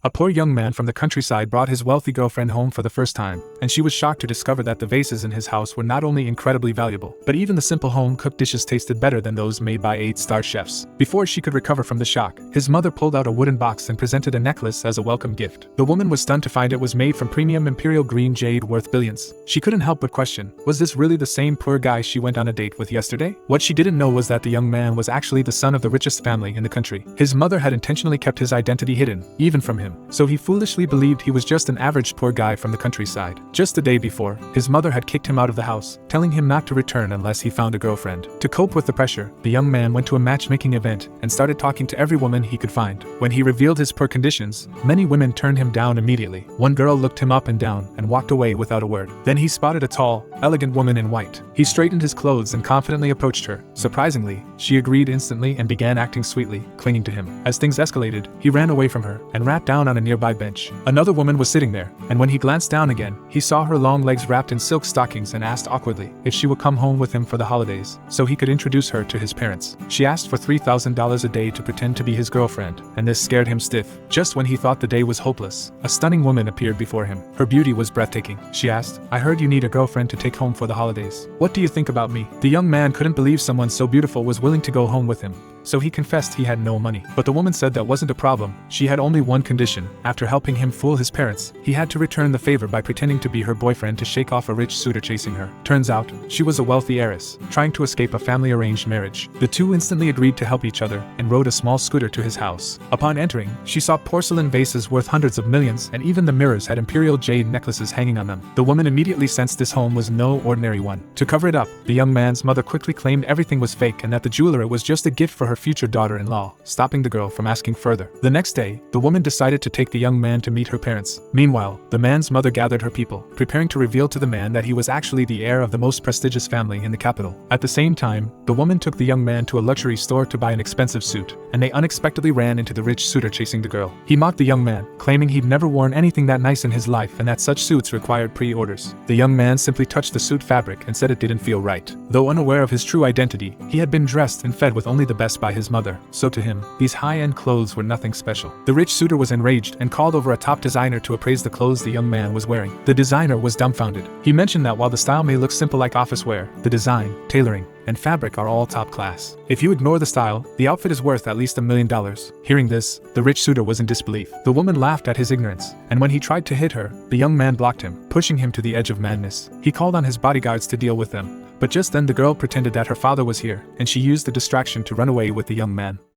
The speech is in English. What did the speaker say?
A poor young man from the countryside brought his wealthy girlfriend home for the first time, and she was shocked to discover that the vases in his house were not only incredibly valuable, but even the simple home-cooked dishes tasted better than those made by 8-star chefs. Before she could recover from the shock, his mother pulled out a wooden box and presented a necklace as a welcome gift. The woman was stunned to find it was made from premium imperial green jade worth billions. She couldn't help but question, was this really the same poor guy she went on a date with yesterday? What she didn't know was that the young man was actually the son of the richest family in the country. His mother had intentionally kept his identity hidden, even from him, so he foolishly believed he was just an average poor guy from the countryside. Just the day before, his mother had kicked him out of the house, telling him not to return unless he found a girlfriend. To cope with the pressure, the young man went to a matchmaking event and started talking to every woman he could find. When he revealed his poor conditions, many women turned him down immediately. One girl looked him up and down and walked away without a word. Then he spotted a tall, elegant woman in white. He straightened his clothes and confidently approached her. Surprisingly, she agreed instantly and began acting sweetly, clinging to him. As things escalated, he ran away from her and rapped down on a nearby bench. Another woman was sitting there, and when he glanced down again, he saw her long legs wrapped in silk stockings and asked awkwardly if she would come home with him for the holidays, so he could introduce her to his parents. She asked for $3,000 a day to pretend to be his girlfriend, and this scared him stiff. Just when he thought the day was hopeless, a stunning woman appeared before him. Her beauty was breathtaking. She asked, "I heard you need a girlfriend to take home for the holidays. What do you think about me?" The young man couldn't believe someone so beautiful was willing to go home with him, so he confessed he had no money. But the woman said that wasn't a problem. She had only one condition. After helping him fool his parents, he had to return the favor by pretending to be her boyfriend to shake off a rich suitor chasing her. Turns out, she was a wealthy heiress, trying to escape a family-arranged marriage. The two instantly agreed to help each other and rode a small scooter to his house. Upon entering, she saw porcelain vases worth hundreds of millions, and even the mirrors had imperial jade necklaces hanging on them. The woman immediately sensed this home was no ordinary one. To cover it up, the young man's mother quickly claimed everything was fake and that the jeweler was just a gift for her future daughter-in-law, stopping the girl from asking further. The next day, the woman decided to take the young man to meet her parents. Meanwhile, the man's mother gathered her people, preparing to reveal to the man that he was actually the heir of the most prestigious family in the capital. At the same time, the woman took the young man to a luxury store to buy an expensive suit, and they unexpectedly ran into the rich suitor chasing the girl. He mocked the young man, claiming he'd never worn anything that nice in his life and that such suits required pre-orders. The young man simply touched the suit fabric and said it didn't feel right. Though unaware of his true identity, he had been dressed and fed with only the best by his mother, so to him, these high-end clothes were nothing special. The rich suitor was enraged and called over a top designer to appraise the clothes the young man was wearing. The designer was dumbfounded. He mentioned that while the style may look simple like office wear, the design, tailoring, and fabric are all top class. If you ignore the style, the outfit is worth at least $1 million. Hearing this, the rich suitor was in disbelief. The woman laughed at his ignorance, and when he tried to hit her, the young man blocked him, pushing him to the edge of madness. He called on his bodyguards to deal with them, but just then the girl pretended that her father was here, and she used the distraction to run away with the young man.